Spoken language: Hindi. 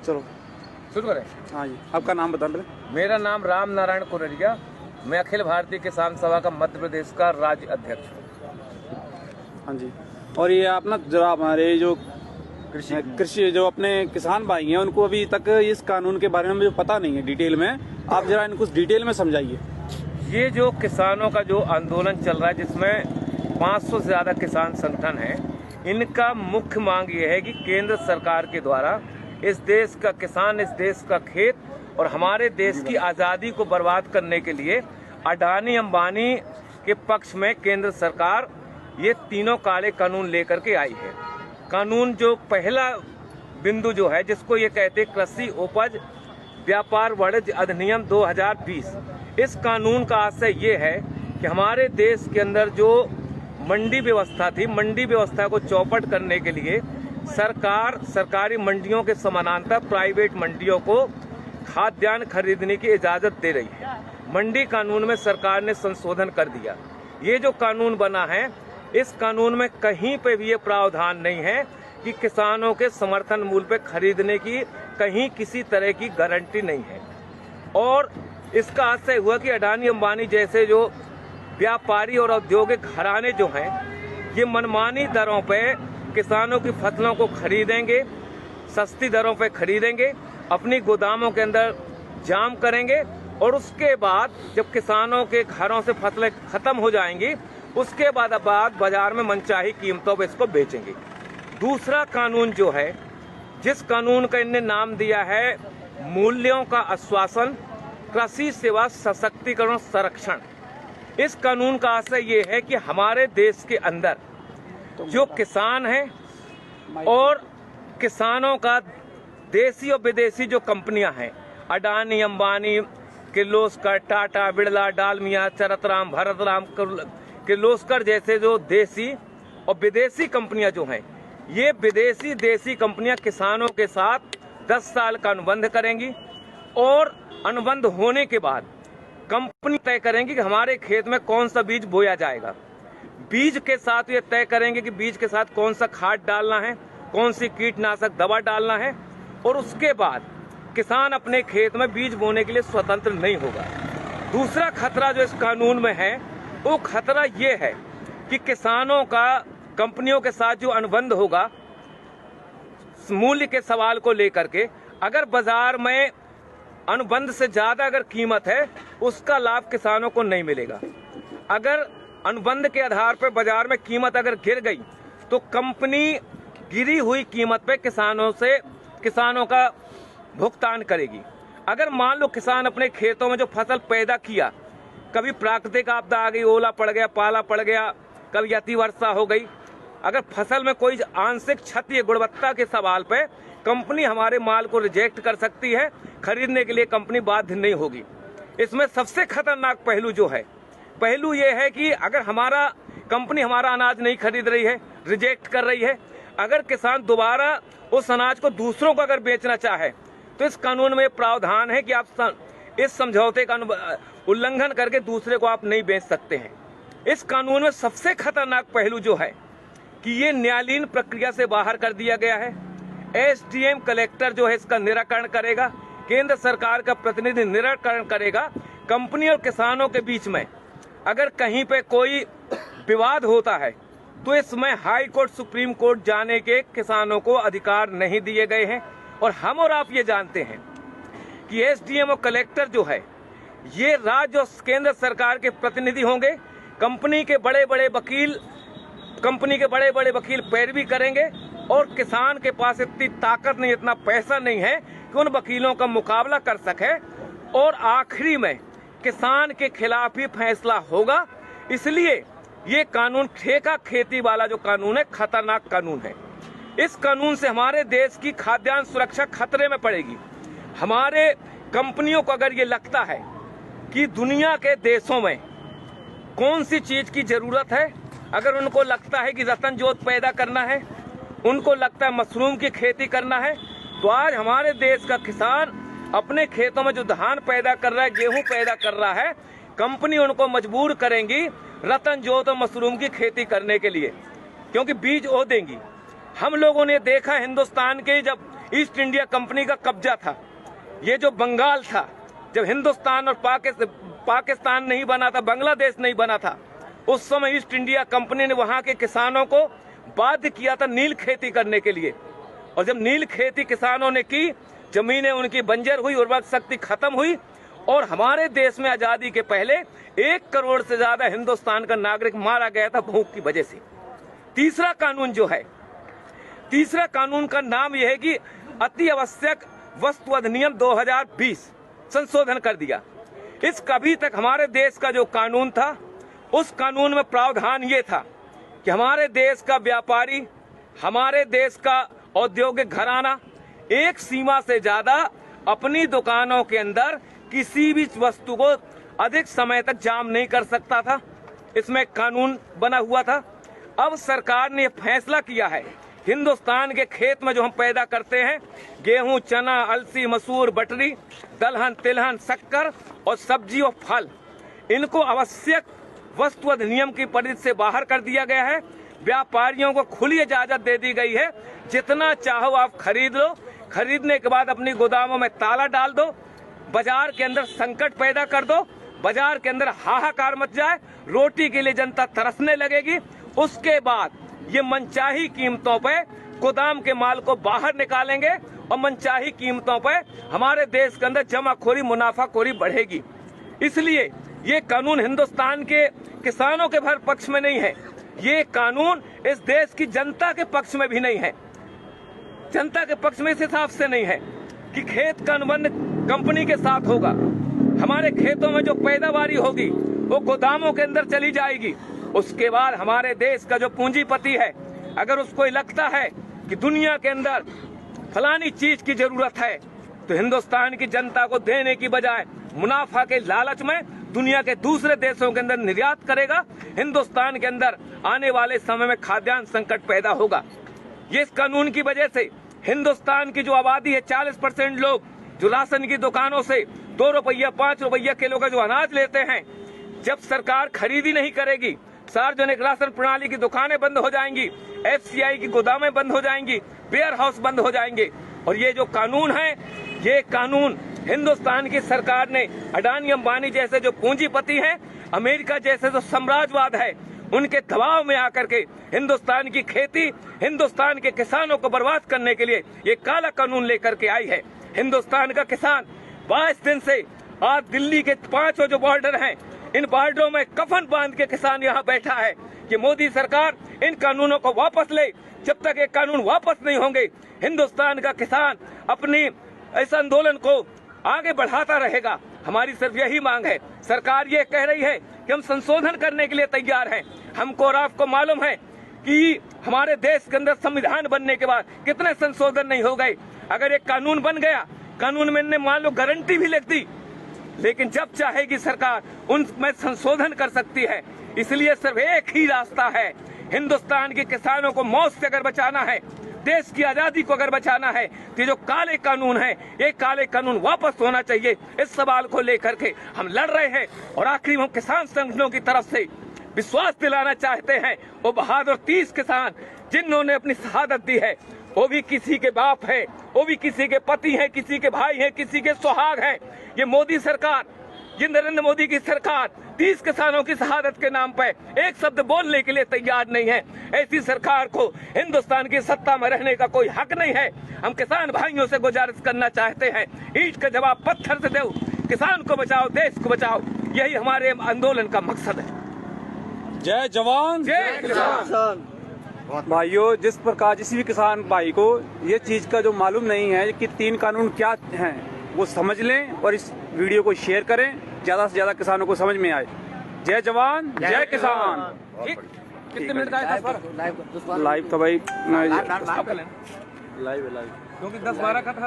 चलो शुरू करें। हाँ जी, आपका नाम बता रहे? मेरा नाम राम नारायण कुररिया, मैं अखिल भारतीय किसान सभा का मध्य प्रदेश का राज्य अध्यक्ष हूँ। हाँ जी। और ये आप ना जरा हमारे जो कृषि जो अपने किसान भाई हैं उनको अभी तक इस कानून के बारे में जो पता नहीं है डिटेल में, आप जरा इनको डिटेल में समझाइए। ये जो किसानों का जो आंदोलन चल रहा है जिसमें 500 से ज़्यादा किसान संगठन हैं, इनका मुख्य मांग ये है कि केंद्र सरकार के द्वारा इस देश का किसान, इस देश का खेत और हमारे देश की आज़ादी को बर्बाद करने के लिए अडानी अंबानी के पक्ष में केंद्र सरकार ये तीनों काले कानून लेकर के आई है। कानून जो पहला बिंदु जो है जिसको ये कहते हैं कृषि उपज व्यापार वाणिज्य अधिनियम 2020, इस कानून का आशय ये है कि हमारे देश के अंदर जो मंडी व्यवस्था थी, मंडी व्यवस्था को चौपट करने के लिए सरकार सरकारी मंडियों के समानांतर प्राइवेट मंडियों को खाद्यान्न खरीदने की इजाजत दे रही है। मंडी कानून में सरकार ने संशोधन कर दिया। ये जो कानून बना है, इस कानून में कहीं पे भी ये प्रावधान नहीं है कि किसानों के समर्थन मूल्य पे खरीदने की कहीं किसी तरह की गारंटी नहीं है। और इसका आशय हुआ कि अडानी अंबानी जैसे जो व्यापारी और औद्योगिक घराने जो हैं, ये मनमानी दरों पे किसानों की फसलों को खरीदेंगे, सस्ती दरों पे खरीदेंगे, अपनी गोदामों के अंदर जाम करेंगे और उसके बाद जब किसानों के घरों से फसलें खत्म हो जाएंगी, उसके बाद बाजार में मनचाही कीमतों पर इसको बेचेंगे। दूसरा कानून जो है, जिस कानून का इनने नाम दिया है मूल्यों का आश्वासन कृषि सेवा सशक्तिकरण संरक्षण, इस कानून का आशय ये है कि हमारे देश के अंदर जो किसान हैं और किसानों का देसी और विदेशी जो कंपनियां हैं, अडानी अंबानी, किर्लोस्कर, टाटा, बिड़ला, डालमिया, चरतराम, भरतराम, किर्लोस्कर जैसे जो देसी और विदेशी कंपनियां जो हैं, ये विदेशी देसी कंपनियां किसानों के साथ 10 साल का अनुबंध करेंगी और अनुबंध होने के बाद कंपनी तय करेंगी कि हमारे खेत में कौन सा बीज बोया जाएगा। बीज के साथ ये तय करेंगे कि बीज के साथ कौन सा खाद डालना है, कौन सी कीटनाशक दवा डालना है, और उसके बाद किसान अपने खेत में बीज बोने के लिए स्वतंत्र नहीं होगा। दूसरा खतरा जो इस कानून में है, वो खतरा ये है कि किसानों का कंपनियों के साथ जो अनुबंध होगा मूल्य के सवाल को लेकर के, अगर बाजार में अनुबंध से ज्यादा अगर कीमत है, उसका लाभ किसानों को नहीं मिलेगा। अगर अनुबंध के आधार पर बाजार में कीमत अगर गिर गई तो कंपनी गिरी हुई कीमत पे किसानों का भुगतान करेगी। अगर मान लो किसान अपने खेतों में जो फसल पैदा किया, कभी प्राकृतिक आपदा आ गई, ओला पड़ गया, पाला पड़ गया, कभी अति वर्षा हो गई, अगर फसल में कोई आंशिक क्षति गुणवत्ता के सवाल पे कंपनी हमारे माल को रिजेक्ट कर सकती है, खरीदने के लिए कंपनी बाध्य नहीं होगी। इसमें सबसे खतरनाक पहलू जो है, पहलू ये है कि अगर हमारा कंपनी हमारा अनाज नहीं खरीद रही है, रिजेक्ट कर रही है, अगर किसान दोबारा उस अनाज को दूसरों को अगर बेचना चाहे तो इस कानून में प्रावधान है कि आप इस समझौते का उल्लंघन करके दूसरे को आप नहीं बेच सकते हैं। इस कानून में सबसे खतरनाक पहलू जो है कि ये न्यायालयीन प्रक्रिया से बाहर कर दिया गया है। एसडीएम कलेक्टर जो है इसका निराकरण करेगा, केंद्र सरकार का प्रतिनिधि निराकरण करेगा। कंपनी और किसानों के बीच में अगर कहीं पे कोई विवाद होता है तो इसमें हाई कोर्ट, सुप्रीम कोर्ट जाने के किसानों को अधिकार नहीं दिए गए हैं। और हम और आप ये जानते हैं कि एसडीएम और कलेक्टर जो है ये राज्य और केंद्र सरकार के प्रतिनिधि होंगे। कंपनी के बड़े बड़े वकील पैरवी करेंगे और किसान के पास इतनी ताकत नहीं, इतना पैसा नहीं है कि उन वकीलों का मुकाबला कर सके और आखिरी में किसान के खिलाफ ही फैसला होगा। इसलिए ये कानून ठेका खेती वाला जो कानून है, खतरनाक कानून है। इस कानून से हमारे देश की खाद्यान्न सुरक्षा खतरे में पड़ेगी। हमारे कंपनियों को अगर ये लगता है कि दुनिया के देशों में कौन सी चीज की जरूरत है, अगर उनको लगता है कि रतन जोत पैदा करना है, उनको लगता है मशरूम की खेती करना है, तो आज हमारे देश का किसान अपने खेतों में जो धान पैदा कर रहा है, गेहूं पैदा कर रहा है, कंपनी उनको मजबूर करेंगी रतन जोत और मशरूम की खेती करने के लिए, क्योंकि बीज वो देंगी। हम लोगों ने देखा हिंदुस्तान के जब ईस्ट इंडिया कंपनी का कब्जा था। ये जो बंगाल था, जब हिंदुस्तान और पाकिस्तान नहीं बना था, बांग्लादेश नहीं बना था, उस समय ईस्ट इंडिया कंपनी ने वहां के किसानों को बाध्य किया था नील खेती करने के लिए। और जब नील खेती किसानों ने की, जमीनें उनकी बंजर हुई, उर्वरक शक्ति खत्म हुई और हमारे देश में आजादी के पहले 1 करोड़ से ज्यादा हिंदुस्तान का नागरिक मारा गया था भूख की वजह से। तीसरा कानून जो है, तीसरा कानून का नाम यह है कि अति आवश्यक वस्तु अधिनियम 2020 संशोधन कर दिया। इस कभी तक हमारे देश का जो कानून था, उस कानून में प्रावधान ये था कि हमारे देश का व्यापारी, हमारे देश का औद्योगिक घराना एक सीमा से ज्यादा अपनी दुकानों के अंदर किसी भी वस्तु को अधिक समय तक जाम नहीं कर सकता था। इसमें कानून बना हुआ था। अब सरकार ने फैसला किया है, हिंदुस्तान के खेत में जो हम पैदा करते हैं, गेहूं, चना, अलसी, मसूर, बटरी, दलहन, तिलहन, शक्कर और सब्जी और फल, इनको आवश्यक वस्तु अधिनियम की परिधि से बाहर कर दिया गया है। व्यापारियों को खुली इजाजत दे दी गई है, जितना चाहो आप खरीद लो, खरीदने के बाद अपनी गोदामों में ताला डाल दो, बाजार के अंदर संकट पैदा कर दो, बाजार के अंदर हाहाकार मच जाए, रोटी के लिए जनता तरसने लगेगी। उसके बाद ये मनचाही कीमतों पे गोदाम के माल को बाहर निकालेंगे और मनचाही कीमतों पे हमारे देश के अंदर जमाखोरी, मुनाफाखोरी बढ़ेगी। इसलिए ये कानून हिंदुस्तान के किसानों के भर पक्ष में नहीं है, ये कानून इस देश की जनता के पक्ष में भी नहीं है। जनता के पक्ष में इस हिसाब से नहीं है कि खेत का अनुबंध कंपनी के साथ होगा, हमारे खेतों में जो पैदावारी होगी वो गोदामों के अंदर चली जाएगी। उसके बाद हमारे देश का जो पूंजीपति है, अगर उसको लगता है कि दुनिया के अंदर फलानी चीज की जरूरत है, तो हिंदुस्तान की जनता को देने की बजाय मुनाफा के लालच में दुनिया के दूसरे देशों के अंदर निर्यात करेगा। हिंदुस्तान के अंदर आने वाले समय में खाद्यान्न संकट पैदा होगा। ये इस कानून की वजह से हिंदुस्तान की जो आबादी है, 40% लोग जो राशन की दुकानों से 2 रुपया 5 रुपया किलो का जो अनाज लेते हैं, जब सरकार खरीदी नहीं करेगी, सार्वजनिक राशन प्रणाली की दुकानें बंद हो जाएंगी, FCI की गोदामें बंद हो जाएंगी, वेयर हाउस बंद हो जाएंगे। और ये जो कानून है, ये कानून हिंदुस्तान की सरकार ने अडानी अंबानी जैसे जो पूंजीपति हैं, अमेरिका जैसे जो साम्राज्यवाद है, उनके दबाव में आकर के हिंदुस्तान की खेती, हिंदुस्तान के किसानों को बर्बाद करने के लिए ये काला कानून लेकर के आई है। हिंदुस्तान का किसान 22 दिन से आज दिल्ली के 5 जो बॉर्डर हैं, इन बॉर्डरों में कफन बांध के किसान यहाँ बैठा है कि मोदी सरकार इन कानूनों को वापस ले। जब तक ये कानून वापस नहीं होंगे, हिंदुस्तान का किसान अपनी इस आंदोलन को आगे बढ़ाता रहेगा। हमारी सिर्फ यही मांग है, सरकार ये कह रही है कि हम संशोधन करने के लिए तैयार हैं। हमको और आपको मालूम है कि हमारे देश के अंदर संविधान बनने के बाद कितने संशोधन नहीं हो गए। अगर एक कानून बन गया, कानून में ने मान लो गारंटी भी लिख दी, लेकिन जब चाहेगी सरकार उनमें संशोधन कर सकती है। इसलिए सिर्फ एक ही रास्ता है, हिंदुस्तान के किसानों को मौत से अगर बचाना है, देश की आजादी को अगर बचाना है, तो जो काले कानून है, ये काले कानून वापस होना चाहिए। इस सवाल को लेकर के हम लड़ रहे हैं। और आखिरी हम किसान संगठनों की तरफ से विश्वास दिलाना चाहते हैं, वो बहादुर 30 किसान जिन्होंने अपनी शहादत दी है, वो भी किसी के बाप है, वो भी किसी के पति हैं, किसी के भाई हैं, किसी के सुहाग हैं। ये मोदी सरकार, ये नरेंद्र मोदी की सरकार 30 किसानों की शहादत के नाम पर एक शब्द बोलने के लिए तैयार नहीं है। ऐसी सरकार को हिंदुस्तान की सत्ता में रहने का कोई हक नहीं है। हम किसान भाइयों से गुजारिश करना चाहते हैं, ईंट का जवाब पत्थर से दो, किसान को बचाओ, देश को बचाओ, यही हमारे आंदोलन का मकसद है। जय जवान जय किसान। भाइयों, जिस प्रकार किसी भी किसान भाई को ये चीज का जो मालूम नहीं है कि 3 कानून क्या हैं, वो समझ लें और इस वीडियो को शेयर करें, ज्यादा से ज्यादा किसानों को समझ में आए। जय जवान जय किसान। कितने मिनट का है? लाइव था भाई, लाइव क्योंकि 10-12 का था।